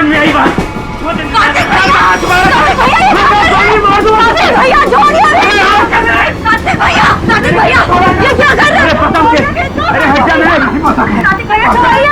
मन में आई बात। कार्तिक भैया, छोड़िए कार्तिक भैया, कार्तिक भैया, ये क्या कर रहे हो? अरे हट जा, कार्तिक भैया छोड़िए।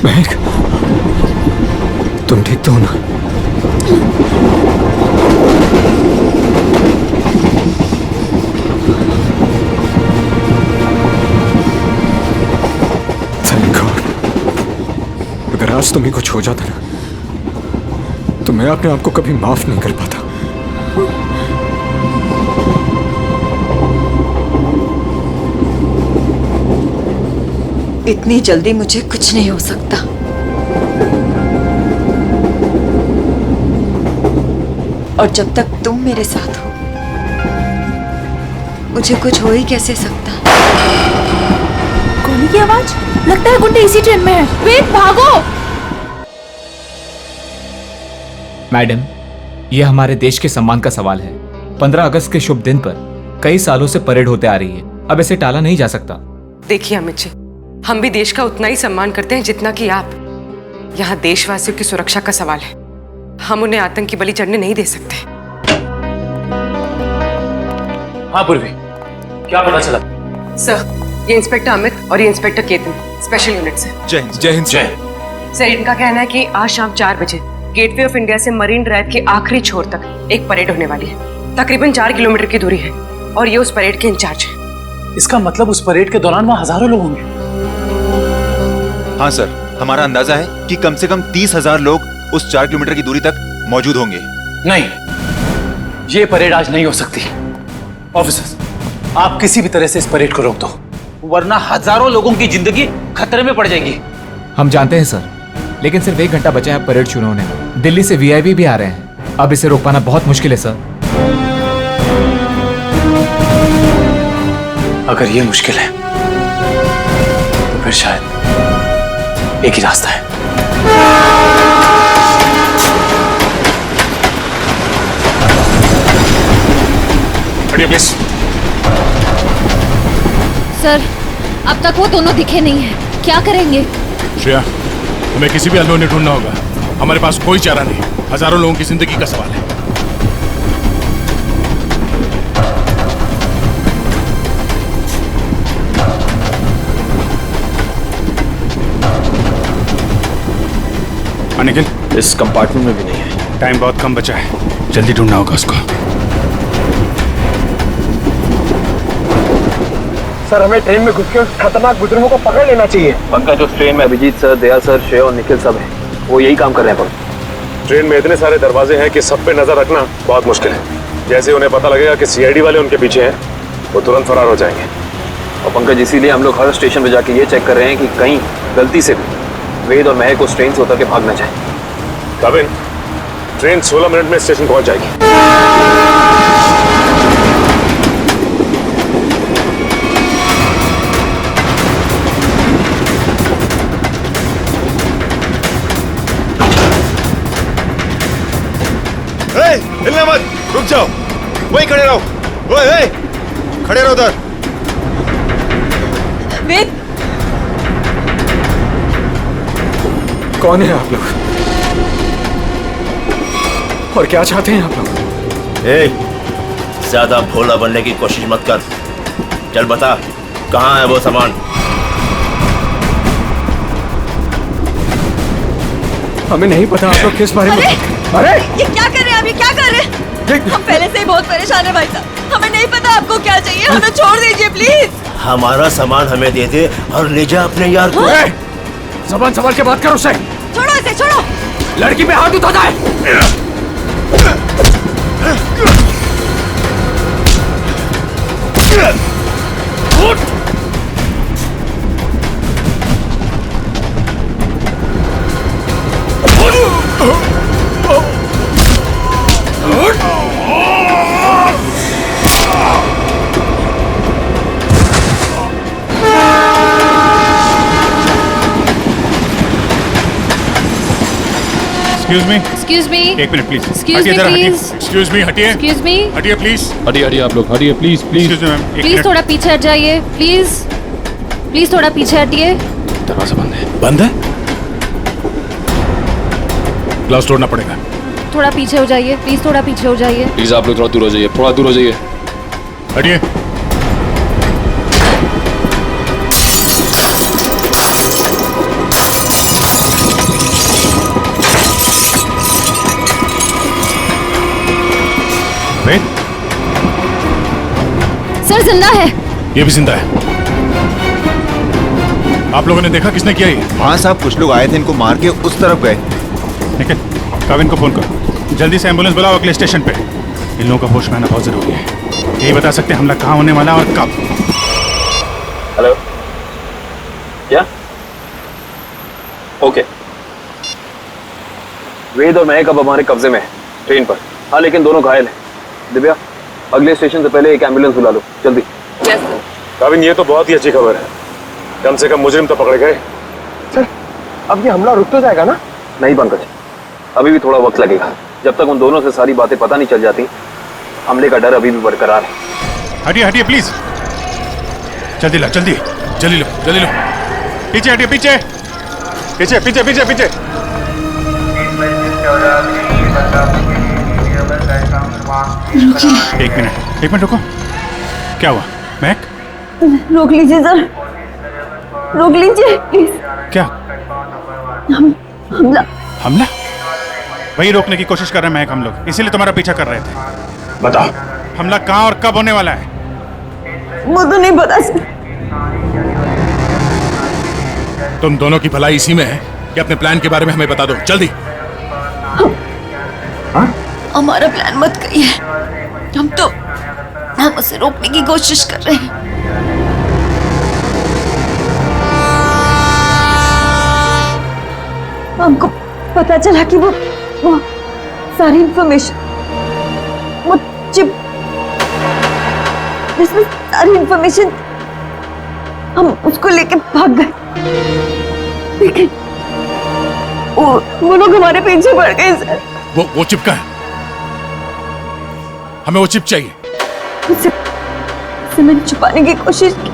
महक, तुम ठीक तो हो ना? अगर आज तुम्हें कुछ हो जाता ना तो मैं अपने आप को कभी माफ नहीं कर पाता। इतनी जल्दी मुझे कुछ नहीं हो सकता। और जब तक तुम मेरे साथ हो मुझे कुछ हो ही कैसे सकता। गोली की आवाज, लगता है गुंडे इसी ट्रेन में है। वेद भागो। मैडम, यह हमारे देश के सम्मान का सवाल है। 15 अगस्त के शुभ दिन पर कई सालों से परेड होते आ रही है, अब इसे टाला नहीं जा सकता। देखिए अमित जी, हम भी देश का उतना ही सम्मान करते हैं जितना कि आप। यहाँ देशवासियों की सुरक्षा का सवाल है, हम उन्हें आतंकी बलि चढ़ने नहीं दे सकते। हाँ पूर्वी, क्या पता चला? सर, ये इंस्पेक्टर अमित और ये इंस्पेक्टर केतन स्पेशल यूनिट से। जय हिंद। जय हिंद। जय। सर, इनका कहना है कि आज शाम 4 बजे गेटवे ऑफ इंडिया से मरीन ड्राइव के आखिरी छोर तक एक परेड होने वाली है। तकरीबन 4 किलोमीटर की दूरी है और ये उस परेड के इंचार्ज है। इसका मतलब उस परेड के दौरान वहाँ हजारों लोग होंगे। हाँ सर, हमारा अंदाजा है कि कम से कम 30,000 लोग उस 4 किलोमीटर की दूरी तक मौजूद होंगे। नहीं, ये परेड आज नहीं हो सकती। ऑफिसर्स, आप किसी भी तरह से इस परेड को रोक दो, वरना हजारों लोगों की जिंदगी खतरे में पड़ जाएगी। हम जानते हैं सर, लेकिन सिर्फ 1 घंटा बचा है परेड शुरू होने में। दिल्ली से वीआईपी भी आ रहे हैं, अब इसे रोक पाना बहुत मुश्किल है सर। अगर ये मुश्किल है तो फिर शायद एक ही रास्ता है। प्लीज। सर, अब तक वो दोनों दिखे नहीं हैं, क्या करेंगे? श्रेया, हमें किसी भी अनहोनी ढूंढना होगा। हमारे पास कोई चारा नहीं, हजारों लोगों की जिंदगी का सवाल है। निखिल, इस कंपार्टमेंट में भी नहीं है। टाइम बहुत कम बचा है, जल्दी ढूंढना होगा उसको। सर, हमें ट्रेन में घुस के उस खतरनाक बुजुर्गों को पकड़ लेना चाहिए। पंकज, उस ट्रेन में अभिजीत सर, दया सर, श्रेय और निखिल सब हैं। वो यही काम कर रहे हैं। ट्रेन में इतने सारे दरवाजे हैं कि सब पे नजर रखना बहुत मुश्किल है। जैसे उन्हें पता लगेगा कि सीआईडी वाले उनके पीछे हैं, वो तुरंत फरार हो जाएंगे। और पंकज, इसीलिए हम लोग हर स्टेशन पे जाके ये चेक कर रहे हैं कि कहीं गलती से भी वेद और महक उस ट्रेन से उतर के भाग ना जाए। कविन, ट्रेन 16 मिनट में स्टेशन पहुंच जाएगी। हिलना मत, रुक जाओ, वहीं खड़े रहो। ओए, खड़े रहो उधर। वेद, कौन है आप लोग? और क्या चाहते हैं आप लोग? ए, ज्यादा भोला बनने की कोशिश मत कर। चल बता, कहाँ है वो सामान? हमें नहीं पता आप लोग किस बारे में। अरे ये क्या कर रहे हैं? अभी क्या कर रहे हैं? हम पहले से ही बहुत परेशान है भाई साहब। हमें नहीं पता आपको क्या चाहिए, हमें छोड़ दीजिए प्लीज। हमारा सामान हमें दे दे और ले जा अपने यार को। जबान संभाल के बात करो उससे। छोड़ो इसे, छोड़ो। लड़की पे हाथ उठाता है। एक्सक्यूज मी, एक्सक्यूज मी, एक minute please. Excuse me, please. Excuse me, हटिए, एक्सक्यूज मी, हटिए प्लीज। हटिए हटिए आप लोग, हटिए please please. Excuse me ma'am, एक प्लीज मिनट। थोड़ा पीछे हट जाइए, प्लीज प्लीज थोड़ा पीछे हटिए। दरवाजा बंद है। बंद है? ग्लास तोड़ना पड़ेगा। थोड़ा पीछे हो जाइए, प्लीज थोड़ा पीछे हो जाइए। प्लीज आप लोग थोड़ा दूर हो जाइए, थोड़ा दूर हो जाइए। हटिए। वेट, सर जिंदा है। ये भी जिंदा है। आप लोगों ने देखा किसने किया ये? हाँ साहब, कुछ लोग आए थे, इनको मार के उस तरफ गए। निखिल, काविन को फोन करो, जल्दी से एम्बुलेंस बुलाओ अगले स्टेशन पे। इन लोगों का होश में आना बहुत जरूरी है। यही बता सकते हैं हमला कहाँ होने वाला और कब। हेलो, क्या? ओके, वेद और महक अब हमारे कब्जे में है, ट्रेन पर। हाँ, लेकिन दोनों घायल हैं। दिव्या, अगले स्टेशन से पहले एक एम्बुलेंस बुला लो, जल्दी। काविन, ये तो बहुत ही अच्छी खबर है। कम से कम मुजरिम तो पकड़े गए। सर, अब ये हमला रुक तो जाएगा ना? नहीं पंकज, अभी भी थोड़ा वक्त लगेगा। जब तक उन दोनों से सारी बातें पता नहीं चल जाती, हमले का डर अभी भी बरकरार है। हटिए हटिए प्लीज, जल्दी लो, जल्दी जल्दी लो, जल्दी लो। पीछे हटिए, पीछे पीछे पीछे पीछे पीछे। एक मिनट रुको। क्या हुआ महक? रोक लीजिए सर, रोक लीजिए प्लीज। क्या हमला? हमला? वही रोकने की कोशिश कर रहे हैं महक हम लोग, इसीलिए तुम्हारा पीछा कर रहे थे। बताओ, हमला कहाँ और कब होने वाला है? वो तो नहीं पता सर। तुम दोनों की भलाई इसी में है कि अपने प्लान के बारे में हमें बता दो, जल्दी। हमारा प्लान मत कहिए, हम उसे रोकने की कोशिश कर रहे हैं। हमको पता चला कि वो सारी इंफॉर्मेशन, वो चिप जिसमें सारी इंफॉर्मेशन, हम उसको लेके भाग गए। लेकिन वो लोग हमारे पीछे पड़ गए सर। वो चिप का है, हमें वो चिप चाहिए। उसे मैंने छुपाने की कोशिश की,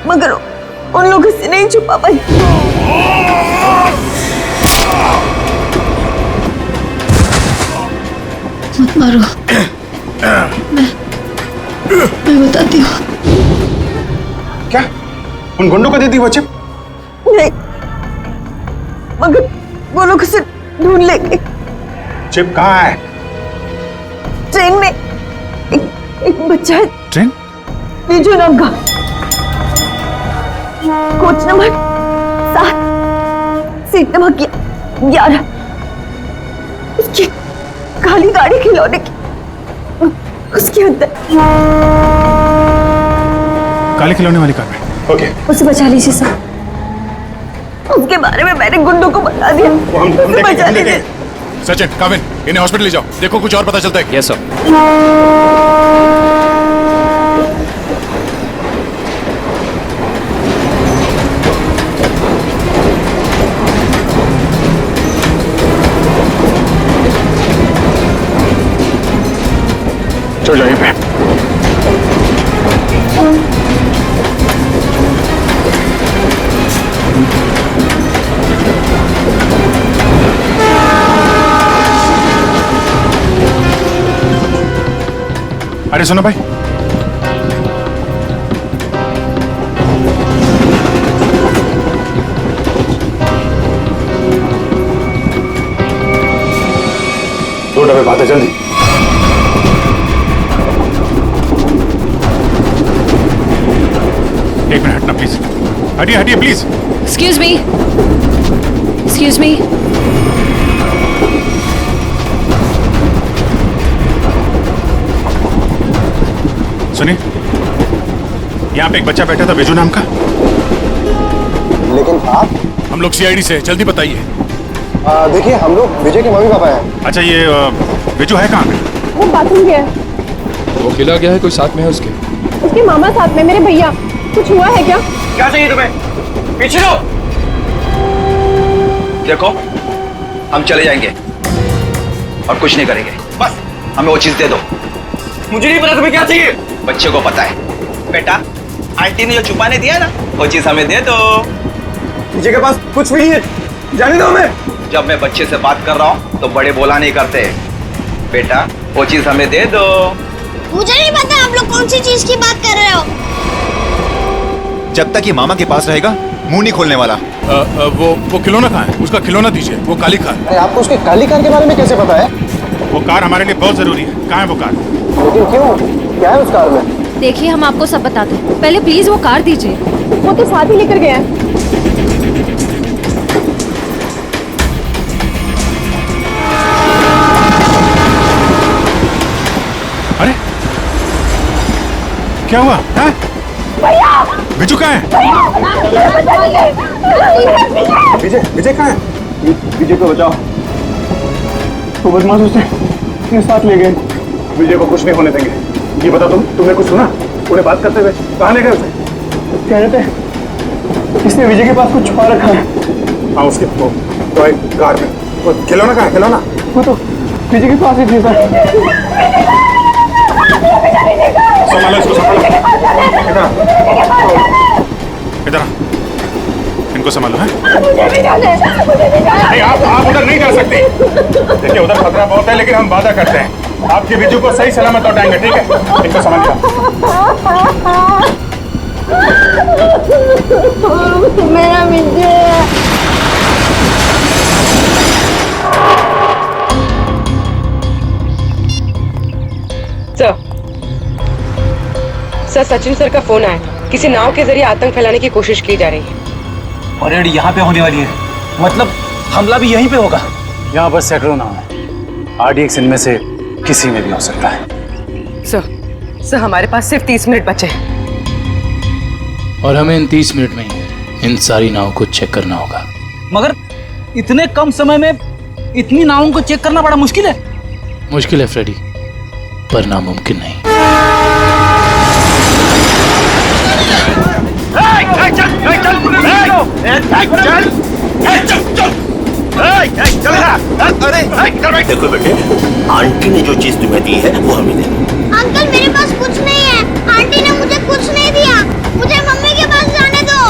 मगर उन लोगों से नहीं छुपा पाई। मत मारो, मैं बताती हूँ। क्या उन गुंडों को दे दी वो चिप? नहीं, मगर वो लोग उसे ढूंढ लेंगे। चिप कहाँ है? ट्रेन में एक बच्चा है। ट्रेन? बीजू नाम का, कोच नंबर 7, सीट नंबर 11। उसकी काली गाड़ी खिलौने की, उसके अंदर। काले खिलौने वाली कार में? ओके, उसे बचा लीजिए सर। उसके बारे में मैंने गुंडों को बता दिया, उसे बचा लीजिए। सचिन, काविन, इन्हें हॉस्पिटल ले जाओ, देखो कुछ और पता चलता है। Yes sir. चल जाइए पे। अरे सुनो भाई, दो डब्बे बात है, जल्दी। एक मिनट हटना प्लीज, हटिए हटिए please. Excuse me, excuse me. सुनिए, यहाँ पे एक बच्चा बैठा था बिजू नाम का। लेकिन आप? हम लोग सीआईडी से, जल्दी बताइए। देखिए, हम लोग विजय के मम्मी पापा हैं। अच्छा, ये बिजू है कहाँ पे? वो बाथरूम गया। वो खिला गया है, कोई साथ में है उसके? उसके मामा साथ में, मेरे भैया। कुछ हुआ है क्या? क्या चाहिए तुम्हें? पीछे लो। देखो, हम चले जाएंगे और कुछ नहीं करेंगे, बस हमें वो चीज दे दो। मुझे नहीं पता तुम्हें क्या चाहिए। बच्चे को पता है। बेटा, आंटी ने जो छुपाने दिया ना, वो चीज हमें दे दो। विजय के पास कुछ भी नहीं है, जाने दो हमें। जब मैं बच्चे से बात कर रहा हूँ तो बड़े बोला नहीं करते। बेटा, वो चीज हमें दे दो। मुझे नहीं पता आप लोग कौन सी चीज की बात कर रहे हो। जब तक ये मामा के पास रहेगा, मुंह नहीं खोलने वाला। वो खिलौना कहाँ है? उसका खिलौना दीजिए, वो काली कार। अरे आपको उसके काली कार के बारे में कैसे पता है? वो कार हमारे लिए बहुत जरूरी है। कहाँ है वो कार? लेकिन क्यों? क्या है उस कार में? देखिए, हम आपको सब बताते हैं, पहले प्लीज वो कार दीजिए। वो तो साथ ही लेकर गया है। अरे क्या हुआ? हाँ? बिजू कहाँ है? विजय, विजय कहाँ है? विजय को बचाओ। वो बदमाश उसे अपने साथ ले गए। विजय को कुछ नहीं होने देंगे। ये बता, तुमने कुछ सुना? उन्हें बात करते हुए कहाँ ले गए उसे? कह रहे थे इसने विजय के पास कुछ छुपा रखा है। हाँ, उसके वो तो एक कार में। वो खिलौना कहाँ है? खिलौना वो तो विजय के पास ही थी सर। संभालो इसको, संभालो। इधर इनको संभालो। है नहीं, आप उधर नहीं जा सकते। देखिए, उधर खतरा बहुत है, लेकिन हम वादा करते हैं आपके बिजू को सही सलामत लौटाएंगे, ठीक है? इनको संभालिए। मेरा विजय। सर, सचिन सर का फोन आया। किसी नाव के जरिए आतंक फैलाने की कोशिश की जा रही है। परेड यहाँ पे होने वाली है, मतलब हमला भी यहीं पे होगा। यहाँ पर सैकड़ों नाव है, आरडीएक्स इनमें से किसी में भी हो सकता है। सर, हमारे पास सिर्फ 30 मिनट बचे हैं। और हमें इन 30 मिनट में ही इन सारी नाव को चेक करना होगा। मगर इतने कम समय में इतनी नावों को चेक करना बड़ा मुश्किल है। मुश्किल है फ्रेडी, पर नामुमकिन नहीं। देखो बेटे, आंटी ने जो चीज तुम्हें दी है वो हमें दे दो। अंकल, मेरे पास कुछ नहीं है। आंटी ने मुझे कुछ नहीं दिया। मुझे मम्मी के पास जाने दो।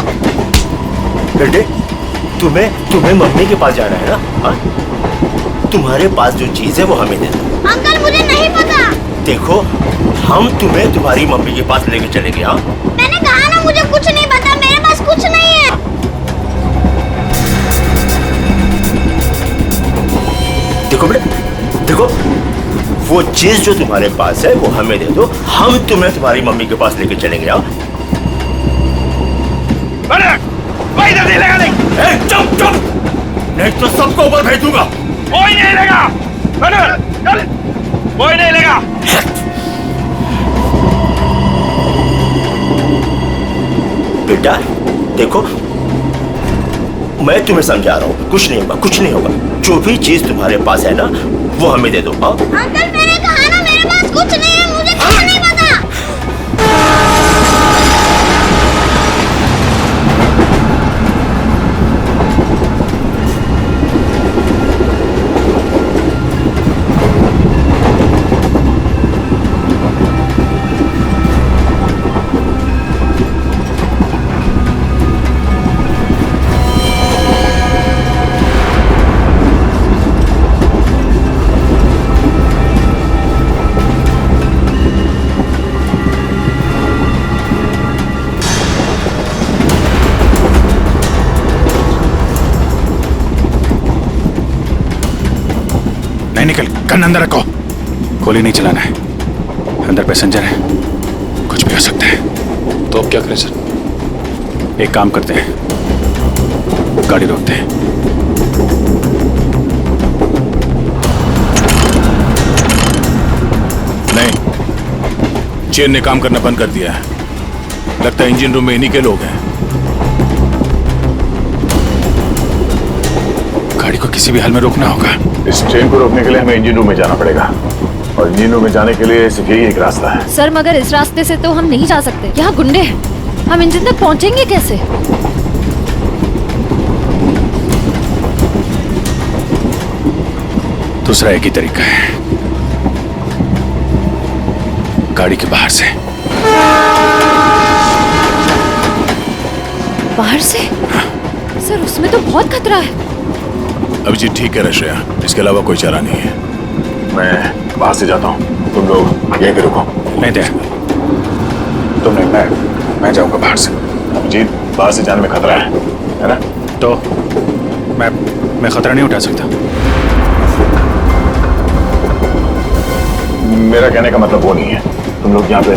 बेटे, तुम्हें मम्मी के पास जाना है ना? हाँ? तुम्हारे पास जो चीज है वो हमें दे दो। अंकल, मुझे नहीं पता। देखो, हम तुम्हें तुम्हारी मम्मी के पास लेके चलेंगे। हाँ, मैंने कहा ना, मुझे कुछ नहीं पता। मेरे पास कुछ नहीं है। देखो बेटे, देखो, वो चीज जो तुम्हारे पास है वो हमें दे दो, हम तुम्हें तुम्हारी मम्मी के पास लेके चलेंगे। हाँ? चुप चुप, नहीं तो सबको ऊपर भेज दूंगा। कोई नहीं लेगा। चल, कोई नहीं लेगा। बेटा देखो, मैं तुम्हें समझा रहा हूँ, कुछ नहीं होगा, कुछ नहीं होगा। जो भी चीज तुम्हारे पास है ना वो हमें दे दो। हाँ? अंकल, मैंने कहा ना, मेरे पास कुछ नहीं है। मुझे कुछ नहीं पता। निकल, गन अंदर रखो। गोली नहीं चलाना है, अंदर पैसेंजर है, कुछ भी हो सकता है। तो अब क्या करें सर? एक काम करते हैं, गाड़ी रोकते हैं। नहीं, चेन ने काम करना बंद कर दिया है। लगता है इंजन रूम में इन्हीं के लोग हैं। गाड़ी को किसी भी हाल में रोकना होगा। इस ट्रेन को रोकने के लिए हमें इंजन रूम में जाना पड़ेगा, और इंजन रूम में जाने के लिए सिर्फ यही एक रास्ता है। सर मगर इस रास्ते से तो हम नहीं जा सकते, यहाँ गुंडे हैं। हम इंजन तक पहुँचेंगे कैसे? दूसरा एक ही तरीका है, गाड़ी के बाहर से। बाहर से? सर उसमें तो बहुत खतरा है। अभिजीत ठीक है रश्या, इसके अलावा कोई चारा नहीं है। मैं बाहर से जाता हूँ, तुम लोग यहीं पे रुको। नहीं दे, तुम नहीं, मैं जाऊंगा बाहर से। अभिजीत, बाहर से जाने में खतरा है ना? तो मैं खतरा नहीं उठा सकता। मेरा कहने का मतलब वो नहीं है, तुम लोग यहाँ पे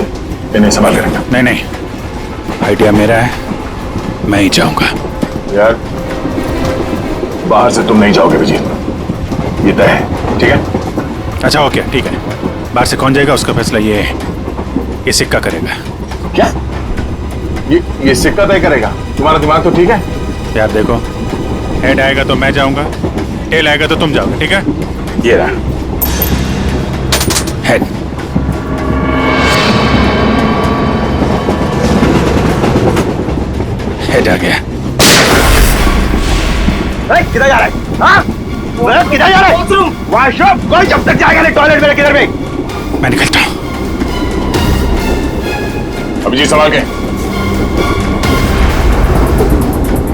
इन्हें संभाल के रखना। नहीं, आइडिया मेरा है, मैं ही जाऊंगा। यार, बाहर से तुम नहीं जाओगे विजीत, ये तय है, ठीक है? अच्छा ओके, ठीक है। बाहर से कौन जाएगा उसका फैसला ये सिक्का करेगा। क्या? ये सिक्का तय करेगा? तुम्हारा दिमाग तो ठीक है? यार देखो, हेड आएगा तो मैं जाऊंगा, टेल आएगा तो तुम जाओगे, ठीक है? ये रहा हेड। हेड आ गया। किधर जा रहा है? हाँ? किधर जा रहा है? वॉशरूम। कोई जब तक जाएगा नहीं टॉयलेट में, किधर में? मैं निकलता हूँ। अभिजीत संभाल के।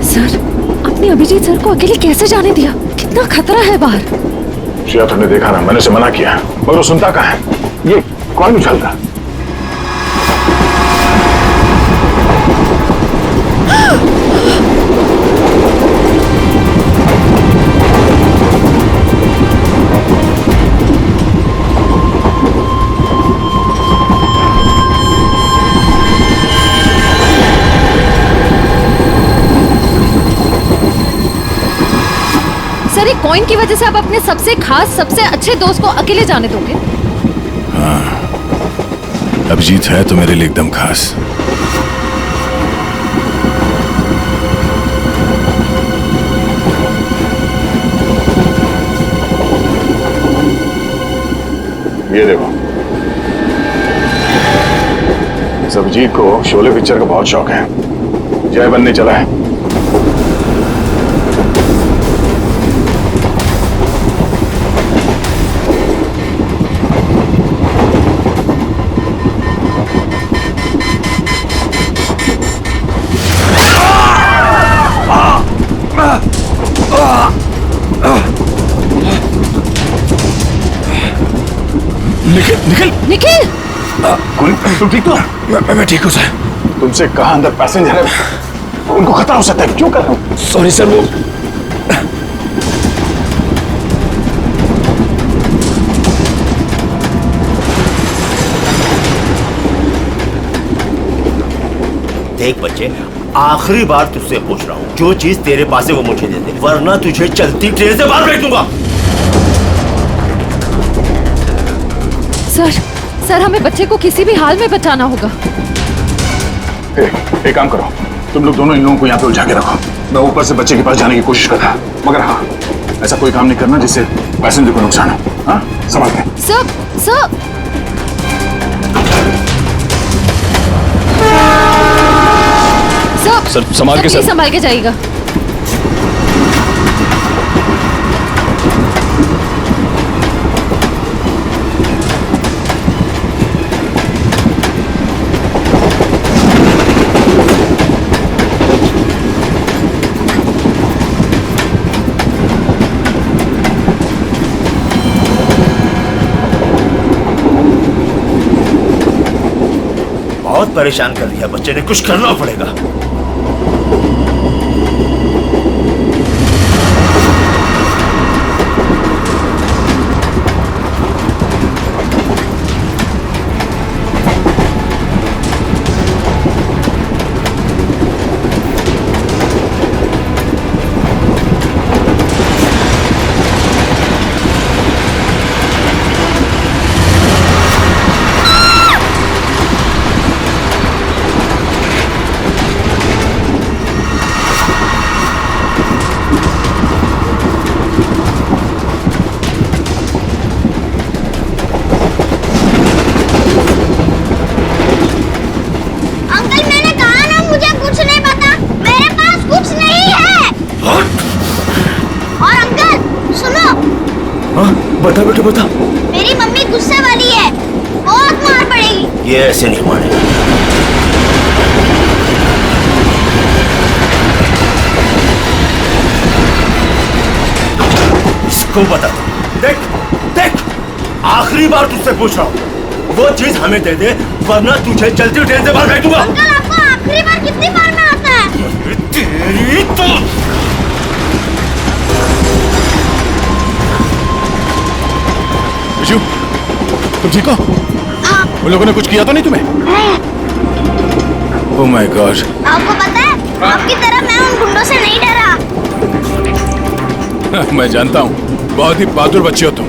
सर आपने अभिजीत सर को अकेले कैसे जाने दिया? कितना खतरा है बाहर। श्रेया तुमने देखा ना, मैंने उसे मना किया मगर वो सुनता कहाँ है? ये कौन उछलता? सर एक कॉइन की वजह से आप अपने सबसे खास सबसे अच्छे दोस्त को अकेले जाने दोगे? हाँ, अभिजीत है तो मेरे लिए एकदम खास। ये देखो, इस अभिजीत को शोले पिक्चर का बहुत शौक है, जय बनने चला है। निखिल निखिल तुम ठीक तो? मैं ठीक हूँ सर। तुमसे कहा अंदर पैसेंजर है, उनको खतरा हो सकता है, क्यों कर रहे हो? सॉरी सर, वो देख बच्चे, आखिरी बार तुझसे पूछ रहा हूँ, जो चीज तेरे पास है वो मुझे दे दे, वरना तुझे चलती ट्रेन से बाहर फेंक दूंगा। सर हमें बच्चे को किसी भी हाल में बचाना होगा। एक काम करो, तुम लोग दोनों इन लोगों को यहाँ पे उलझा के रखो, मैं ऊपर से बच्चे के पास जाने की कोशिश करता, मगर हाँ, ऐसा कोई काम नहीं करना जिससे पैसेंजर को नुकसान हो। हाँ, संभाल के। सर संभाल के। संभाल के जाइएगा। बहुत परेशान कर दिया बच्चे ने, कुछ करना पड़ेगा। बता बेटा बता। मेरी मम्मी गुस्से वाली है, बहुत मार पड़ेगी। ये ऐसे नहीं माने। इसको बता। देख देख, आखिरी बार तुझसे पूछ रहा हूँ, वो चीज हमें दे दे, वरना तुझे जल्दी ट्रेन से बाहर फेंक दूंगा। अंकल, आपको आखिरी बार कितनी बार में आता है? तेरी तो। बिजू, तुम ठीक हो? उन लोगों ने कुछ किया तो नहीं तुम्हें? नहीं। Oh my God. आपको पता है, आपकी तरह मैं उन गुंडों से नहीं डरा। मैं जानता हूँ, बहुत ही बहादुर बच्चे हो तुम।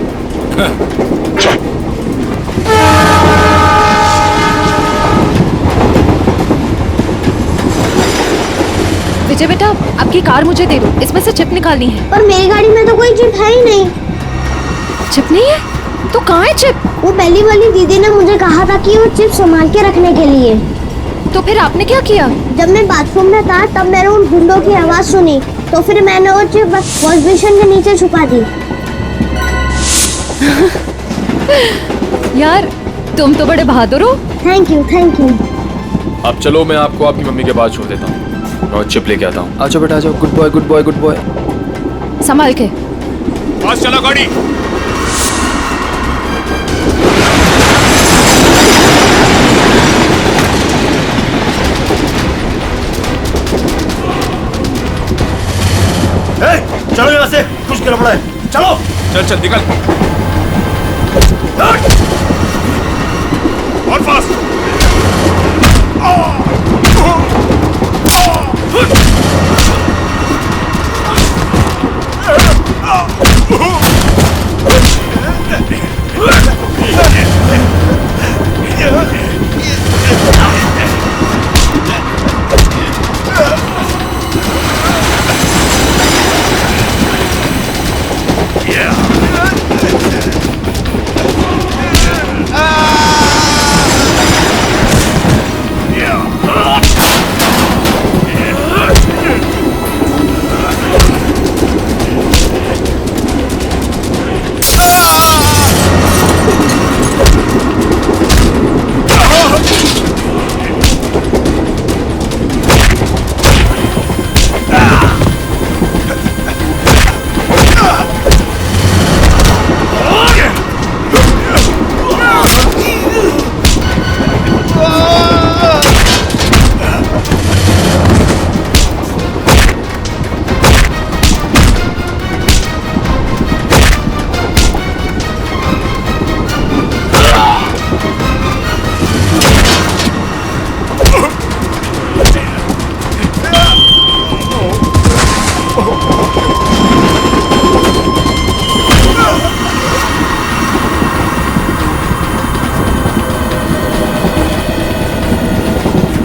विजय बेटा, आपकी कार मुझे दे दो, इसमें से चिप निकालनी है। पर मेरी गाड़ी में तो कोई चिप है ही नहीं। चिप नहीं है? तो कहाँ है चिप? वो पहली वाली दीदी ने मुझे कहा था कि वो चिप संभाल के रखने के लिए। तो फिर आपने क्या किया? जब मैं बाथरूम में था तब मैंने उन गुंडों की आवाज सुनी, तो फिर मैंने वो चिप वॉश बेसिन के नीचे छुपा दी। यार, तुम तो बड़े बहादुर हो। Thank you, thank you. अब चलो, मैं आपको आपकी मम्मी के पास छोड़ देता हूँ और चिप लेके आता हूँ। आजो बेटा आजो, good boy good boy good boy. संभाल के। पास चला गाड़ी। चलो यहाँ से, कुछ गड़बड़ है। चलो चल चल निकल। और फास्ट।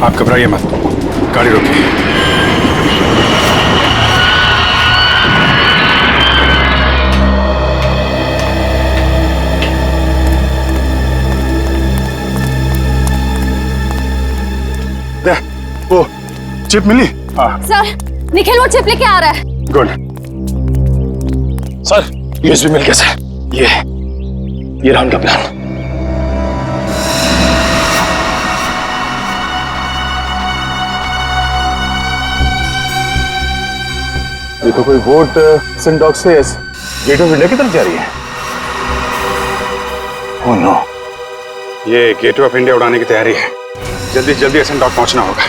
आप घबराइए मत, गाड़ी रोकिए। वो चिप मिली? हाँ सर, निखिल वो चिप लेके आ रहा है। गुड। सर, यूएसबी मिल कैसे? ये रहा उनका प्लान। ये तो कोई वोट सिंडॉक से गेट ऑफ इंडिया की तरफ जा रही है। ओह नो, ये गेट ऑफ इंडिया उड़ाने की तैयारी है। जल्दी जल्दी एसेंडॉक पहुंचना होगा।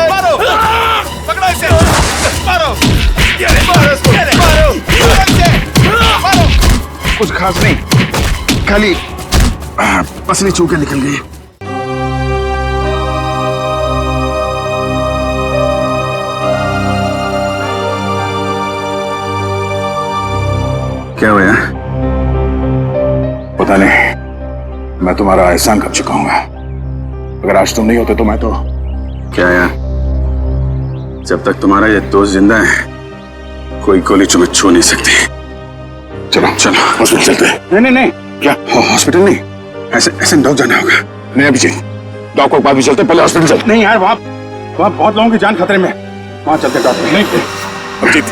मारो, पकड़ो इसे, मारो, मारो, मारो। कुछ खास नहीं, खाली पसली चूके निकल गई। क्या हुआ? पता नहीं, मैं तुम्हारा एहसान कर चुका हूँ। अगर आज तुम नहीं होते तो मैं तो क्या यार, जब तक तुम्हारा ये दोस्त जिंदा है कोई गोली तुम्हें छू नहीं सकती। चलो चलो हॉस्पिटल चलते हैं। नहीं नहीं नहीं, क्या हॉस्पिटल नहीं, ऐसे ऐसे डॉक जाना होगा। नहीं अभिजीत, डॉक को बाद भी चलते, पहले हॉस्पिटल चलते। नहीं यार, वहाँ वहाँ बहुत लोगों की जान खतरे में। वहाँ चलते डॉक्टर। नहीं अभिजीत,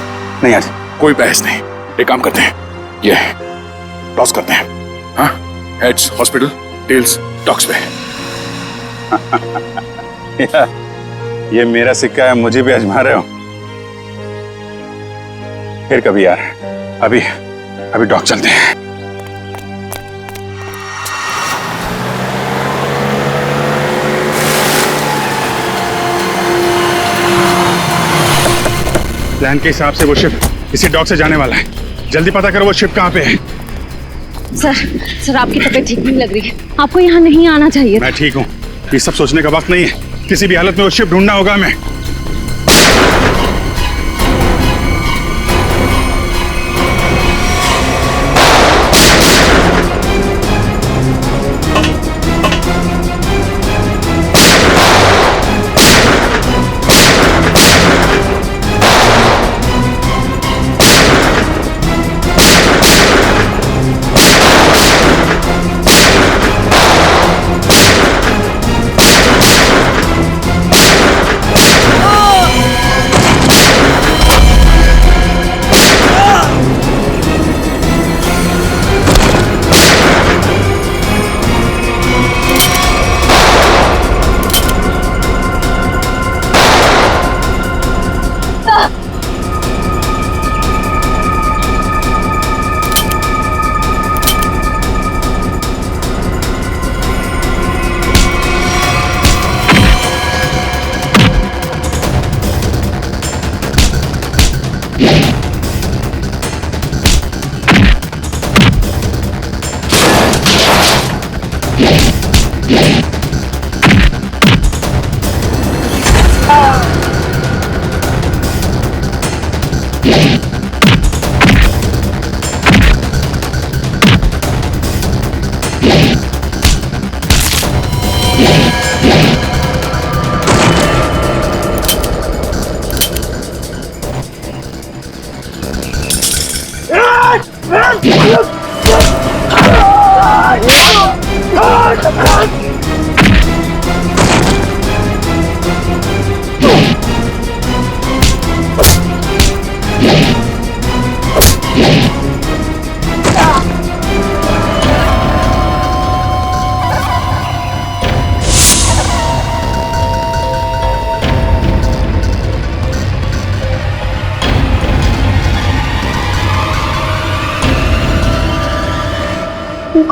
नहीं आज कोई बहस नहीं। एक काम करते हैं, ये टॉस करते हैं। हाँ, हेड्स हॉस्पिटल, टेल्स डॉक्स पे। ये मेरा सिक्का है, मुझे भी आजमा रहे हो? फिर कभी यार, अभी डॉक चलते हैं। प्लान के हिसाब से वो शिप इसी डॉक से जाने वाला है। जल्दी पता करो वो शिप कहाँ पे है। सर आपकी तबीयत ठीक नहीं लग रही है, आपको यहाँ नहीं आना चाहिए। मैं ठीक हूँ, ये सब सोचने का वक्त नहीं है। किसी भी हालत में वो शिप ढूंढना होगा हमें।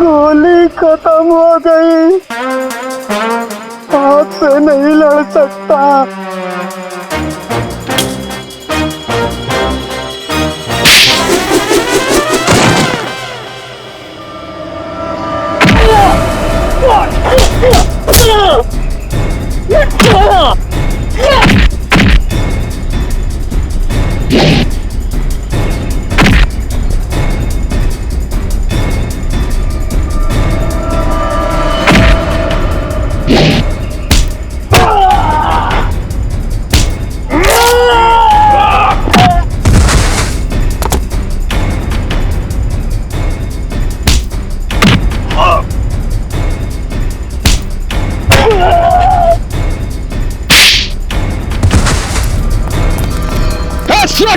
गोली खत्म हो गई, हाथ से नहीं लड़ सकता।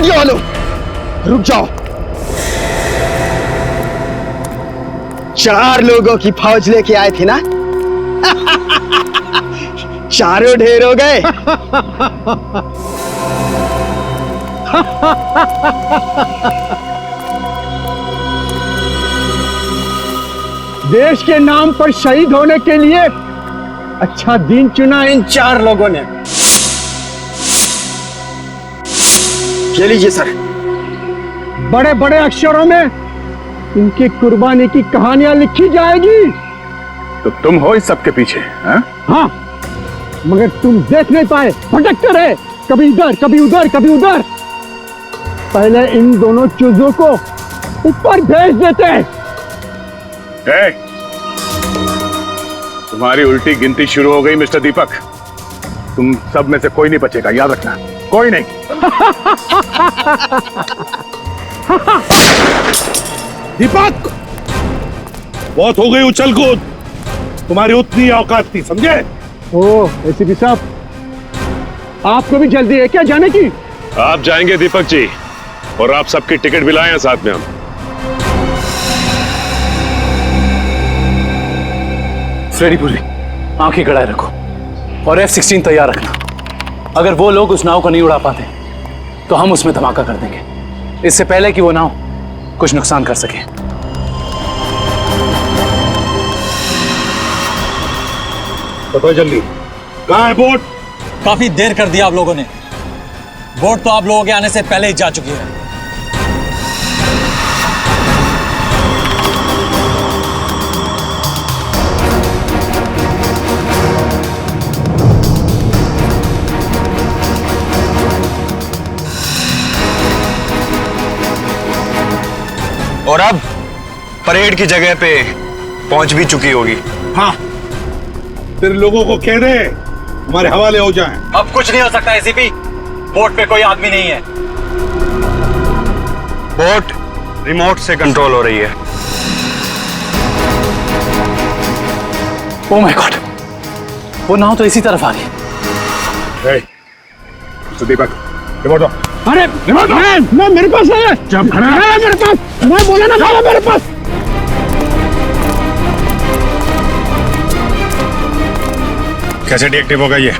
वालों रुक जाओ, 4 लोगों की फौज लेके आए थे ना। चारों ढेर हो गए। देश के नाम पर शहीद होने के लिए अच्छा दिन चुना इन 4 लोगों ने। ये लीजिए सर, बड़े बड़े अक्षरों में इनकी कुर्बानी की कहानियां लिखी जाएगी। तो तुम हो इस सब के पीछे? हाँ, मगर तुम देख नहीं पाए, भटकते रहे, कभी इधर कभी उधर कभी उधर। पहले इन दोनों चूजों को ऊपर भेज देते। तुम्हारी उल्टी गिनती शुरू हो गई मिस्टर दीपक। तुम सब में से कोई नहीं बचेगा, याद रखना, कोई नहीं। दीपक, बहुत हो गई उछल कूद, तुम्हारी उतनी औकात थी, समझे? ओ एसीपी साहब, आपको भी जल्दी है क्या जाने की? आप जाएंगे दीपक जी, और आप सबकी टिकट भी लाए हैं साथ में हम। फ्रेडी पूरी आंखें गड़ाए रखो और F-16 तैयार रखना। अगर वो लोग उस नाव को नहीं उड़ा पाते तो हम उसमें धमाका कर देंगे, इससे पहले कि वो नाव कुछ नुकसान कर सके। बताओ जल्दी, कहाँ है बोट? काफी देर कर दिया आप लोगों ने। बोट तो आप लोगों के आने से पहले ही जा चुकी है। और अब परेड की जगह पे पहुंच भी चुकी होगी। हाँ, फिर लोगों को कह दे हमारे हवाले हो जाएं। अब कुछ नहीं हो सकता एसीपी, बोट पे कोई आदमी नहीं है। बोट रिमोट से कंट्रोल हो रही है। ओह माय गॉड, वो नाव तो इसी तरफ आ रही है। दीपक रिमोट दो। अरे मैं मेरे पास है, जब खड़ा है मेरे पास, मैं बोला ना था मेरे पास। कैसे डीएक्टिव होगा ये?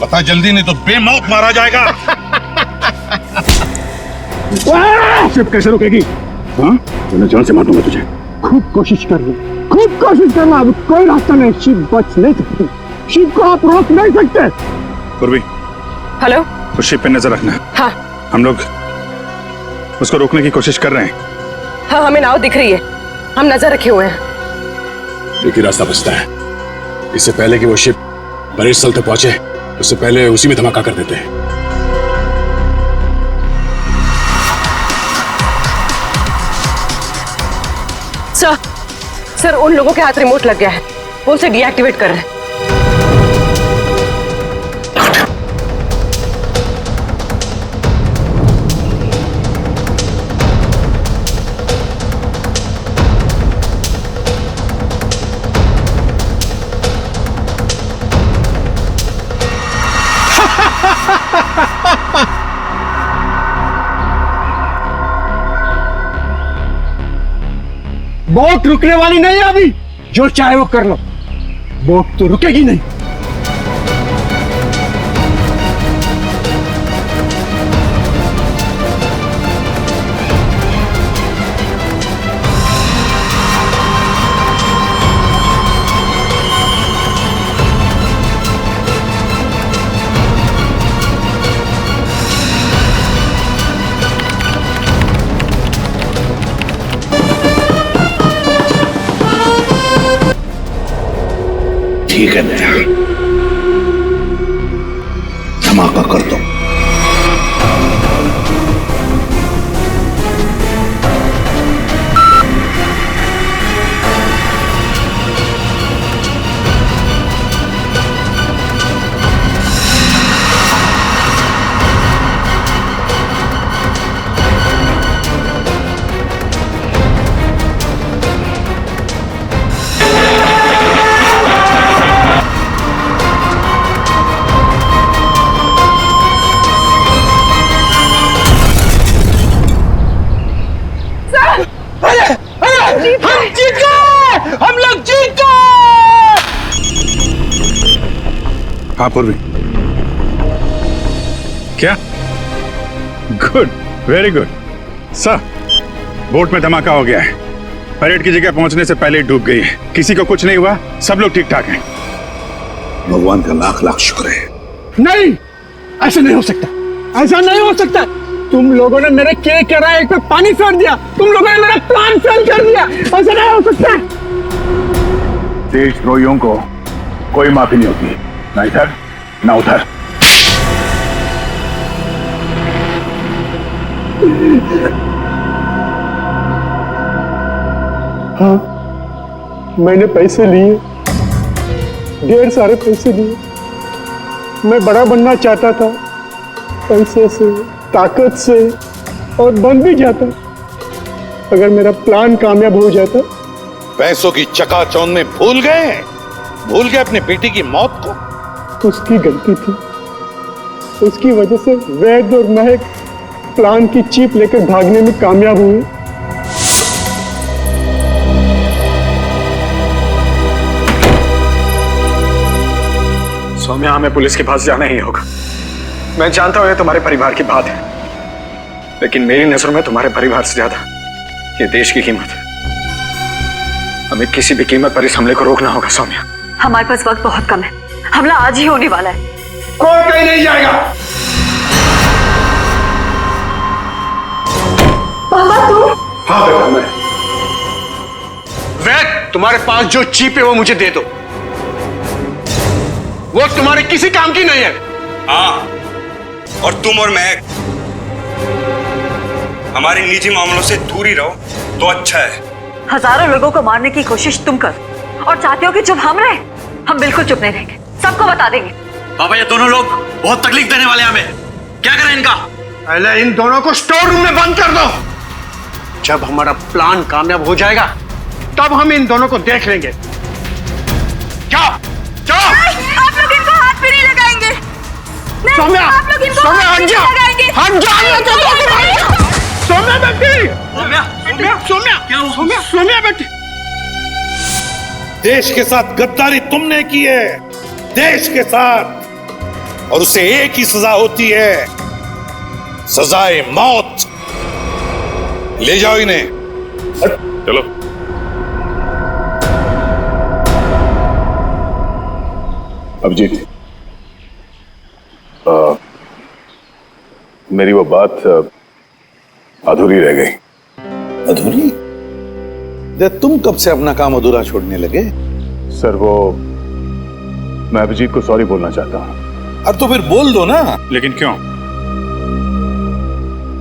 बता जल्दी नहीं तो बेमौत मारा जाएगा। शिप कैसे रुकेगी? हाँ, मैं जान से मार दूंगा तुझे। खूब कोशिश कर लो, खूब कोशिश करना, अब कोई रास्ता नहीं, शिप बच नहीं सकती, शिप को आप रोक नहीं सकते। पूर्वी, हेलो, उस शिप पे नजर रखना। हाँ हम लोग उसको रोकने की कोशिश कर रहे हैं। हाँ, हमें नाव दिख रही है, हम नजर रखे हुए हैं। एक ही रास्ता बचता है, इससे पहले कि वो शिप परेड स्थल तक पहुंचे उससे पहले उसी में धमाका कर देते हैं। सर उन लोगों के हाथ रिमोट लग गया है, वो उसे डीएक्टिवेट कर रहे हैं। बोट रुकने वाली नहीं है अभी, जो चाहे वो कर लो, बोट तो रुकेगी नहीं। ठीक है बेटा, धमाका कर दो। हम जीत गए, हम लोग जीत गए। हाँ पूर्वी, क्या? Good, very good sir. Boat में धमाका हो गया है, परेड की जगह पहुंचने से पहले ही डूब गई है, किसी को कुछ नहीं हुआ, सब लोग ठीक ठाक हैं। भगवान का लाख लाख शुक्र है। नहीं, ऐसा नहीं हो सकता, ऐसा नहीं हो सकता। तुम लोगों ने मेरे केक के राय पे पानी फेर दिया, तुम लोगों ने मेरा प्लान फेल कर दिया, ऐसा नहीं हो सकता। देशद्रोहियों को कोई माफी नहीं होती, ना इधर ना उधर। हाँ, मैंने पैसे लिए, ढेर सारे पैसे लिए। मैं बड़ा बनना चाहता था, पैसे से, ताकत से, और बन भी जाता अगर मेरा प्लान कामयाब हो जाता। पैसों की चकाचौंध में भूल गए भूल गए अपने बेटी की मौत को? उसकी गलती थी। उसकी वजह से वैद और महक प्लान की चीप लेकर भागने में कामयाब हुए। सौम्या, हमें पुलिस के पास जाना ही होगा। मैं जानता हूं ये तुम्हारे परिवार की बात है, लेकिन मेरी नजर में तुम्हारे परिवार से ज्यादा ये देश की कीमत है। हमें किसी भी कीमत पर इस हमले को रोकना होगा सौम्या। हमारे पास वक्त बहुत कम है, हमला आज ही होने वाला है। कोई कहीं नहीं जाएगा। पापा तुम? हाँ बेटा, मैं। वैद, तुम्हारे पास जो चीप है वो मुझे दे दो। वो तुम्हारे किसी काम की नहीं है। हाँ, और तुम और मैं हमारे निजी मामलों से दूर ही रहो तो अच्छा है। हजारों लोगों को मारने की कोशिश तुम कर और चाहते हो कि चुप हम रहे? हम बिल्कुल चुप नहीं रहेंगे, सबको बता देंगे। पापा, ये दोनों लोग बहुत तकलीफ देने वाले हैं हमें। क्या करें इनका? पहले इन दोनों को स्टोर रूम में बंद कर दो। जब हमारा प्लान कामयाब हो जाएगा तब हम इन दोनों को देख लेंगे। क्या? आप लोग इनको हाथ भी नहीं लगाएंगे। नहीं, सौम्या, आप लोग इनको सौम्या, हाथ भी हट नहीं जा। लगाएंगे। हट जा, मैं तो सौम्या बेटी। सौम्या, सौम्या बेटी। देश के साथ गद्दारी तुमने की है, देश के साथ, और उसे एक ही सजा होती है, सजाए मौत। ले जाओ इन्हें। चलो। अभिजीत, मेरी वो बात अधूरी रह गई। अधूरी? तुम कब से अपना काम अधूरा छोड़ने लगे? सर, वो मैं अभिजीत को सॉरी बोलना चाहता हूँ। अब तो फिर बोल दो ना। लेकिन क्यों?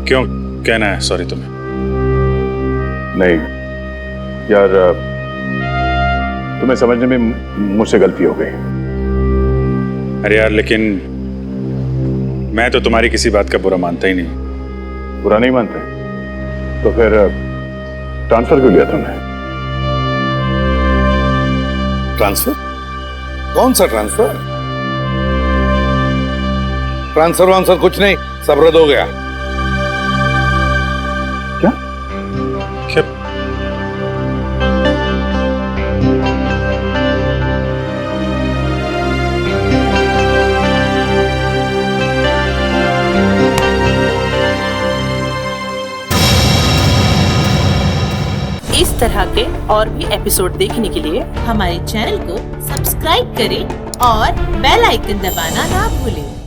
क्यों कहना है सॉरी तुम्हें? नहीं यार, तुम्हें समझने में मुझसे गलती हो गई। अरे यार, लेकिन मैं तो तुम्हारी किसी बात का बुरा मानता ही नहीं। बुरा नहीं मानते? तो फिर ट्रांसफर क्यों लिया तुमने? ट्रांसफर? कौन सा ट्रांसफर? ट्रांसफर वांसफर कुछ नहीं, सब रद्द हो गया। क्या? क्या? इस तरह के और भी एपिसोड देखने के लिए हमारे चैनल को सब्सक्राइब करें और बेल आइकन दबाना ना भूलें।